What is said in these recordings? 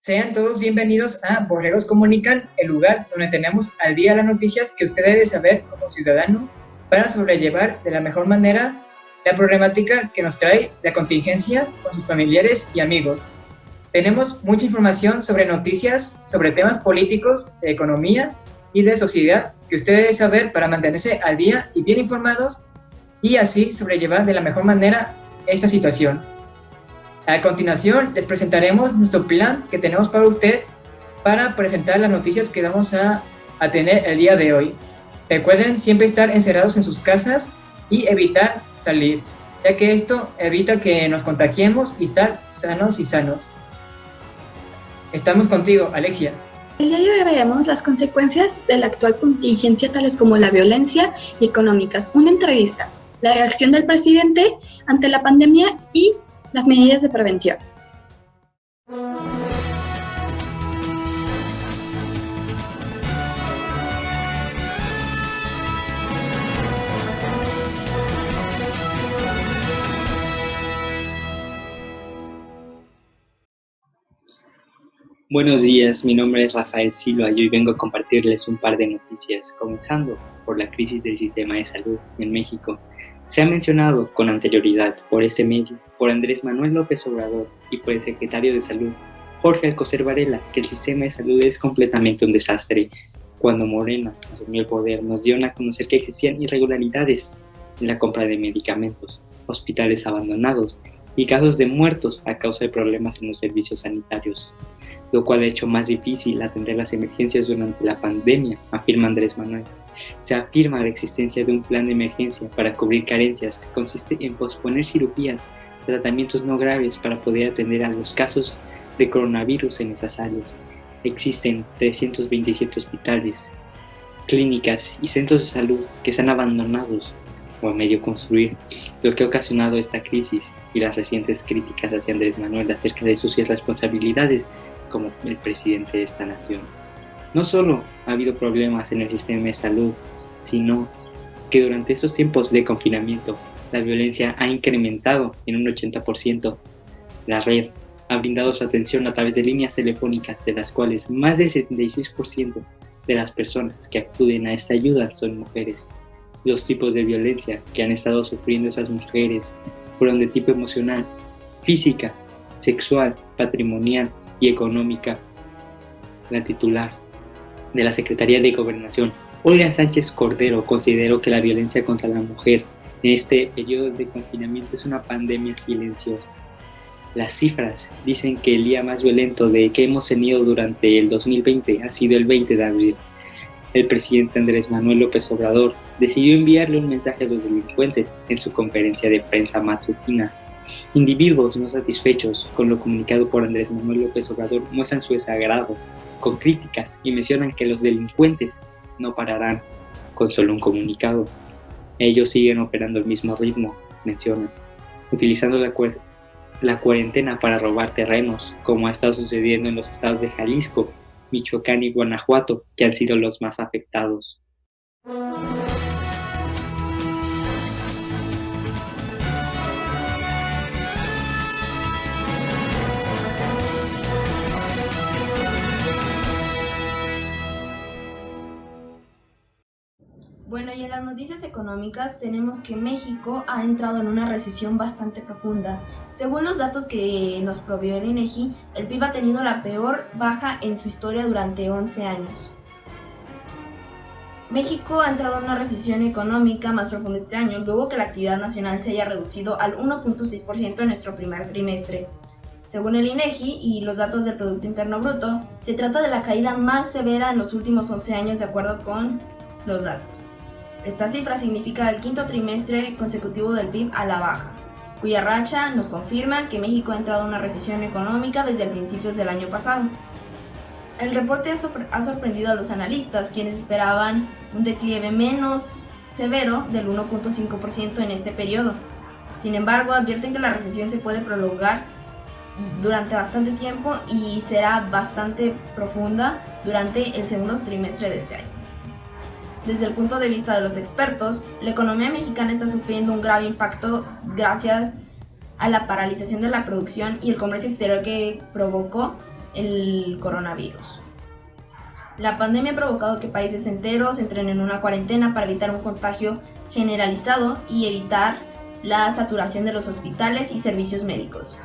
Sean todos bienvenidos a Borreros Comunican, el lugar donde tenemos al día las noticias que usted debe saber como ciudadano para sobrellevar de la mejor manera la problemática que nos trae la contingencia con sus familiares y amigos. Tenemos mucha información sobre noticias, sobre temas políticos, de economía y de sociedad que usted debe saber para mantenerse al día y bien informados y así sobrellevar de la mejor manera esta situación. A continuación, les presentaremos nuestro plan que tenemos para usted para presentar las noticias que vamos a tener el día de hoy. Recuerden siempre estar encerrados en sus casas y evitar salir, ya que esto evita que nos contagiemos y estar sanos y sanos. Estamos contigo, Alexia. El día de hoy veremos las consecuencias de la actual contingencia, tales como la violencia y económicas. Una entrevista, la reacción del presidente ante la pandemia y las medidas de prevención. Buenos días, mi nombre es Rafael Silva y hoy vengo a compartirles un par de noticias, comenzando por la crisis del sistema de salud en México. Se ha mencionado con anterioridad por este medio, por Andrés Manuel López Obrador y por el secretario de Salud, Jorge Alcocer Varela, que el sistema de salud es completamente un desastre. Cuando Morena asumió el poder, nos dieron a conocer que existían irregularidades en la compra de medicamentos, hospitales abandonados y casos de muertos a causa de problemas en los servicios sanitarios, lo cual ha hecho más difícil atender las emergencias durante la pandemia, afirma Andrés Manuel. Se afirma la existencia de un plan de emergencia para cubrir carencias que consiste en posponer cirugías, tratamientos no graves para poder atender a los casos de coronavirus en esas áreas. Existen 327 hospitales, clínicas y centros de salud que están abandonados o a medio construir, lo que ha ocasionado esta crisis y las recientes críticas hacia Andrés Manuel acerca de sus responsabilidades como el presidente de esta nación. No solo ha habido problemas en el sistema de salud, sino que durante estos tiempos de confinamiento, la violencia ha incrementado en un 80%. La red ha brindado su atención a través de líneas telefónicas, de las cuales más del 76% de las personas que acuden a esta ayuda son mujeres. Los tipos de violencia que han estado sufriendo esas mujeres fueron de tipo emocional, física, sexual, patrimonial y económica. La titular de la Secretaría de Gobernación, Olga Sánchez Cordero, consideró que la violencia contra la mujer en este periodo de confinamiento es una pandemia silenciosa. Las cifras dicen que el día más violento que hemos tenido durante el 2020 ha sido el 20 de abril. El presidente Andrés Manuel López Obrador decidió enviarle un mensaje a los delincuentes en su conferencia de prensa matutina. Individuos no satisfechos con lo comunicado por Andrés Manuel López Obrador muestran su desagrado con críticas y mencionan que los delincuentes no pararán con solo un comunicado. Ellos siguen operando al mismo ritmo, mencionan, utilizando la cuarentena para robar terrenos, como ha estado sucediendo en los estados de Jalisco, Michoacán y Guanajuato, que han sido los más afectados. Bueno, y en las noticias económicas tenemos que México ha entrado en una recesión bastante profunda. Según los datos que nos proveyó el INEGI, el PIB ha tenido la peor baja en su historia durante 11 años. México ha entrado en una recesión económica más profunda este año, luego que la actividad nacional se haya reducido al 1.6% en nuestro primer trimestre. Según el INEGI y los datos del Producto Interno Bruto, se trata de la caída más severa en los últimos 11 años de acuerdo con los datos. Esta cifra significa el quinto trimestre consecutivo del PIB a la baja, cuya racha nos confirma que México ha entrado en una recesión económica desde principios del año pasado. El reporte ha sorprendido a los analistas, quienes esperaban un declive menos severo del 1.5% en este periodo. Sin embargo, advierten que la recesión se puede prolongar durante bastante tiempo y será bastante profunda durante el segundo trimestre de este año. Desde el punto de vista de los expertos, la economía mexicana está sufriendo un grave impacto gracias a la paralización de la producción y el comercio exterior que provocó el coronavirus. La pandemia ha provocado que países enteros entren en una cuarentena para evitar un contagio generalizado y evitar la saturación de los hospitales y servicios médicos.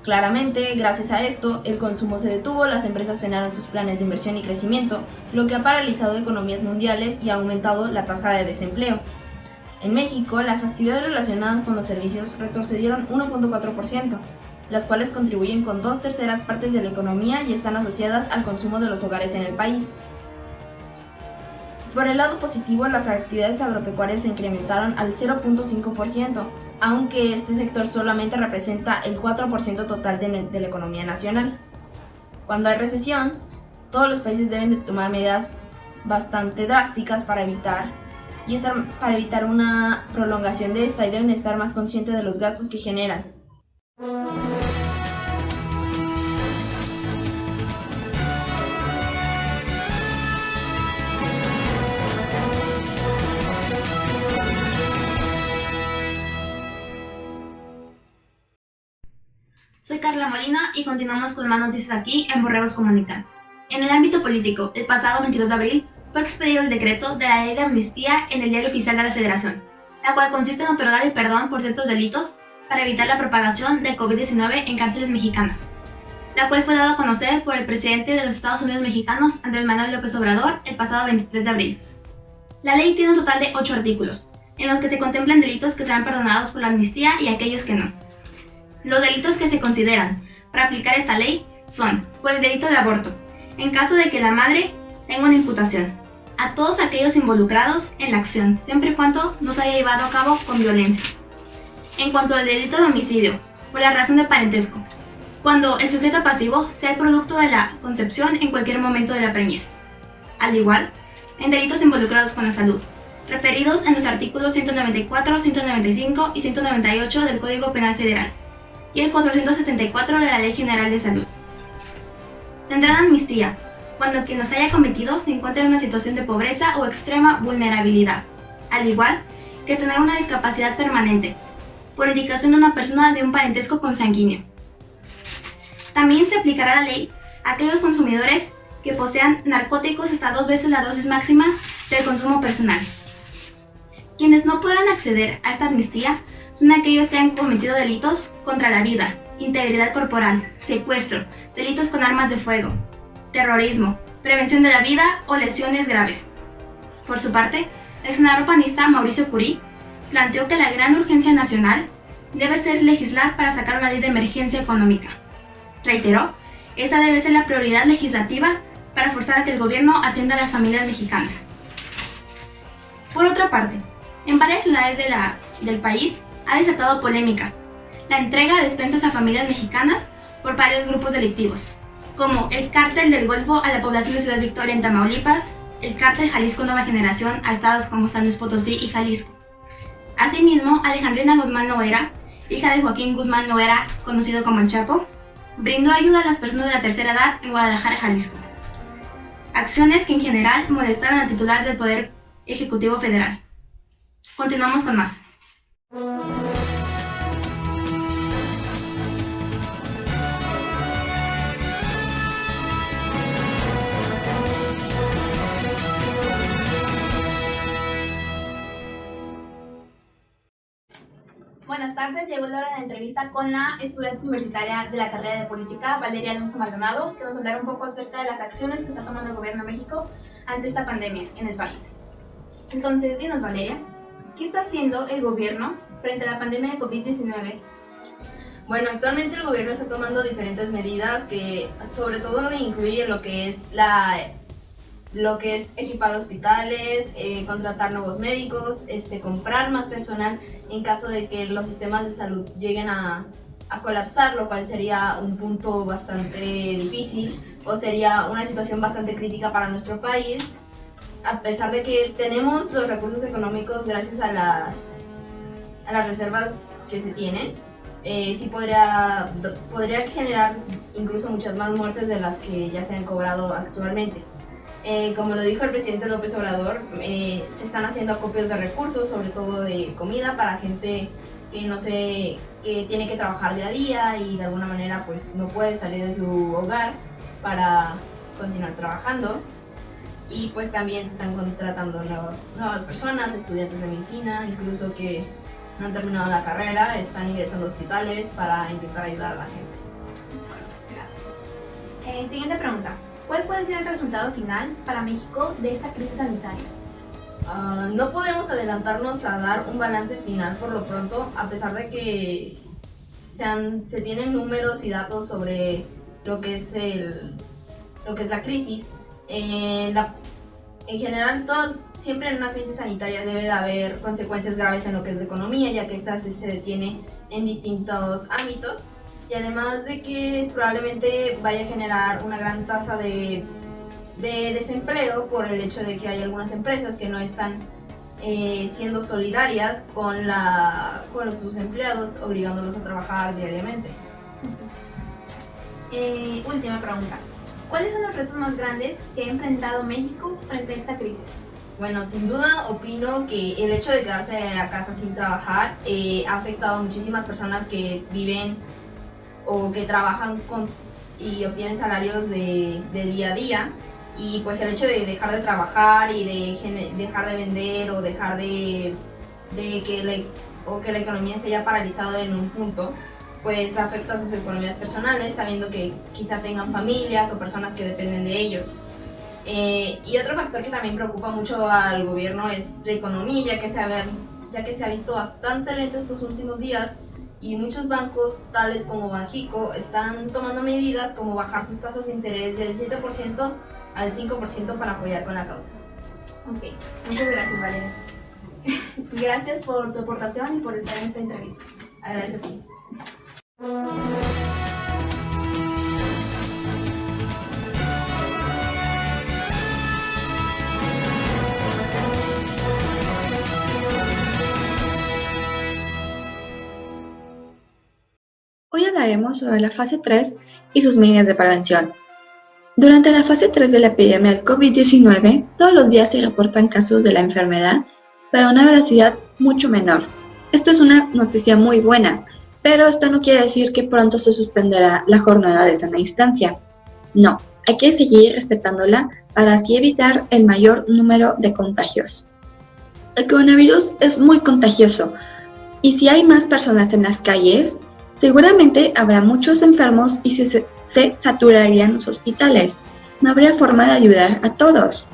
Claramente, gracias a esto, el consumo se detuvo, las empresas frenaron sus planes de inversión y crecimiento, lo que ha paralizado economías mundiales y ha aumentado la tasa de desempleo. En México, las actividades relacionadas con los servicios retrocedieron 1.4%, las cuales contribuyen con 2/3 partes de la economía y están asociadas al consumo de los hogares en el país. Por el lado positivo, las actividades agropecuarias se incrementaron al 0.5%, aunque este sector solamente representa el 4% total de la economía nacional. Cuando hay recesión, todos los países deben de tomar medidas bastante drásticas para evitar una prolongación de esta, y deben de estar más conscientes de los gastos que generan. Soy Carla Molina y continuamos con más noticias aquí en Borregos Comunican. En el ámbito político, el pasado 22 de abril fue expedido el decreto de la Ley de Amnistía en el Diario Oficial de la Federación, la cual consiste en otorgar el perdón por ciertos delitos para evitar la propagación de COVID-19 en cárceles mexicanas, la cual fue dada a conocer por el presidente de los Estados Unidos mexicanos, Andrés Manuel López Obrador, el pasado 23 de abril. La ley tiene un total de 8 artículos, en los que se contemplan delitos que serán perdonados por la amnistía y aquellos que no. Los delitos que se consideran para aplicar esta ley son, por el delito de aborto, en caso de que la madre tenga una imputación, a todos aquellos involucrados en la acción, siempre y cuando no se haya llevado a cabo con violencia. En cuanto al delito de homicidio, por la razón de parentesco, cuando el sujeto pasivo sea el producto de la concepción en cualquier momento de la preñez. Al igual, en delitos involucrados con la salud, referidos en los artículos 194, 195 y 198 del Código Penal Federal, y el 474 de la Ley General de Salud. Tendrán amnistía cuando quien los haya cometido se encuentre en una situación de pobreza o extrema vulnerabilidad, al igual que tener una discapacidad permanente, por indicación de una persona de un parentesco consanguíneo. También se aplicará la ley a aquellos consumidores que posean narcóticos hasta 2 veces la dosis máxima del consumo personal. Quienes no podrán acceder a esta amnistía son aquellos que han cometido delitos contra la vida, integridad corporal, secuestro, delitos con armas de fuego, terrorismo, prevención de la vida o lesiones graves. Por su parte, el senador panista Mauricio Curi planteó que la gran urgencia nacional debe ser legislar para sacar una ley de emergencia económica. Reiteró, esa debe ser la prioridad legislativa para forzar a que el gobierno atienda a las familias mexicanas. Por otra parte, en varias ciudades del país ha desatado polémica la entrega de despensas a familias mexicanas por varios grupos delictivos, como el Cártel del Golfo a la población de Ciudad Victoria en Tamaulipas, el Cártel Jalisco Nueva Generación a estados como San Luis Potosí y Jalisco. Asimismo, Alejandrina Guzmán Loera, hija de Joaquín Guzmán Loera, conocido como El Chapo, brindó ayuda a las personas de la tercera edad en Guadalajara, Jalisco. Acciones que en general molestaron al titular del Poder Ejecutivo Federal. Continuamos con más. Buenas tardes, llegó la hora de la entrevista con la estudiante universitaria de la carrera de Política, Valeria Alonso Maldonado, que nos hablará un poco acerca de las acciones que está tomando el gobierno de México ante esta pandemia en el país. Entonces, dinos, Valeria, ¿qué está haciendo el gobierno frente a la pandemia de COVID-19? Bueno, actualmente el gobierno está tomando diferentes medidas que sobre todo incluyen lo que es equipar hospitales, contratar nuevos médicos, comprar más personal en caso de que los sistemas de salud lleguen a colapsar, lo cual sería un punto bastante difícil o sería una situación bastante crítica para nuestro país. A pesar de que tenemos los recursos económicos gracias a las reservas que se tienen, sí podría generar incluso muchas más muertes de las que ya se han cobrado actualmente. Como lo dijo el presidente López Obrador, se están haciendo acopios de recursos, sobre todo de comida para gente que tiene que trabajar día a día y de alguna manera pues no puede salir de su hogar para continuar trabajando. Y pues también se están contratando nuevas personas, estudiantes de medicina, incluso que no han terminado la carrera, están ingresando a hospitales para intentar ayudar a la gente. Gracias. Siguiente pregunta. ¿Cuál puede ser el resultado final para México de esta crisis sanitaria? No podemos adelantarnos a dar un balance final por lo pronto, a pesar de que se tienen números y datos sobre lo que es la crisis. En general, siempre en una crisis sanitaria debe de haber consecuencias graves en lo que es la economía, ya que esta se detiene en distintos ámbitos, y además de que probablemente vaya a generar una gran tasa de desempleo por el hecho de que hay algunas empresas que no están siendo solidarias con sus empleados, obligándolos a trabajar diariamente. Última pregunta. ¿Cuáles son los retos más grandes que ha enfrentado México frente a esta crisis? Bueno, sin duda opino que el hecho de quedarse a casa sin trabajar ha afectado a muchísimas personas que viven o que trabajan y obtienen salarios de día a día, y pues el hecho de dejar de trabajar y de dejar de vender o dejar que la economía se haya paralizado en un punto, pues afecta a sus economías personales, sabiendo que quizá tengan familias o personas que dependen de ellos. Y otro factor que también preocupa mucho al gobierno es la economía, ya que se ha visto bastante lento estos últimos días, y muchos bancos, tales como Banxico, están tomando medidas como bajar sus tasas de interés del 7% al 5% para apoyar con la causa. Ok, muchas gracias, Valeria. Gracias por tu aportación y por estar en esta entrevista. Agradezco a ti. Hoy hablaremos sobre la fase 3 y sus medidas de prevención. Durante la fase 3 de la epidemia del COVID-19, todos los días se reportan casos de la enfermedad, pero a una velocidad mucho menor. Esto es una noticia muy buena, pero esto no quiere decir que pronto se suspenderá la jornada de sana distancia. No, hay que seguir respetándola para así evitar el mayor número de contagios. El coronavirus es muy contagioso, y si hay más personas en las calles, seguramente habrá muchos enfermos y se saturarían los hospitales. No habría forma de ayudar a todos.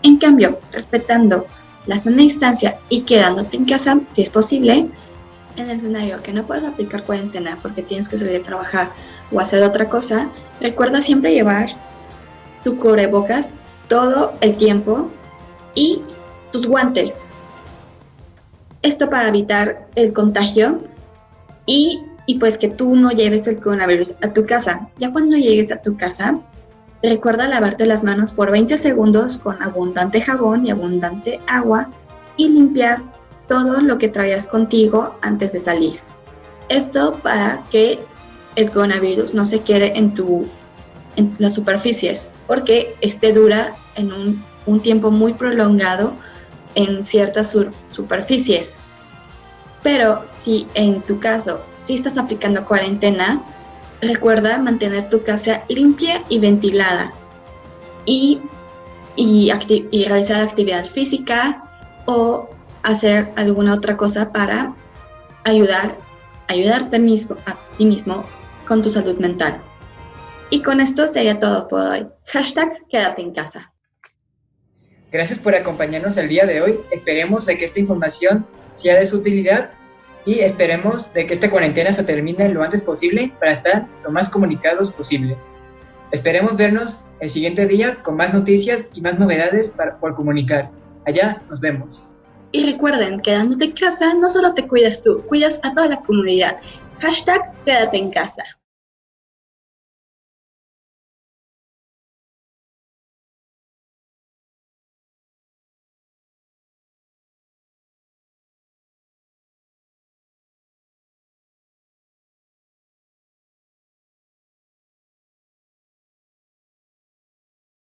En cambio, respetando la sana distancia y quedándote en casa, si es posible, en el escenario que no puedes aplicar cuarentena porque tienes que salir a trabajar o hacer otra cosa, recuerda siempre llevar tu cubrebocas todo el tiempo y tus guantes. Esto para evitar el contagio y pues que tú no lleves el coronavirus a tu casa. Ya cuando llegues a tu casa, recuerda lavarte las manos por 20 segundos con abundante jabón y abundante agua y limpiar todo lo que traigas contigo antes de salir. Esto para que el coronavirus no se quede en las superficies, porque dura en un tiempo muy prolongado en ciertas superficies. Pero si en tu caso, si estás aplicando cuarentena, recuerda mantener tu casa limpia y ventilada y realizar actividad física o hacer alguna otra cosa para ayudarte a ti mismo con tu salud mental. Y con esto sería todo por hoy. #quédate en casa. Gracias por acompañarnos el día de hoy. Esperemos de que esta información sea de su utilidad y esperemos de que esta cuarentena se termine lo antes posible para estar lo más comunicados posibles. Esperemos vernos el siguiente día con más noticias y más novedades por comunicar. Allá nos vemos. Y recuerden, quedándote en casa, no solo te cuidas tú, cuidas a toda la comunidad. #quédate en casa.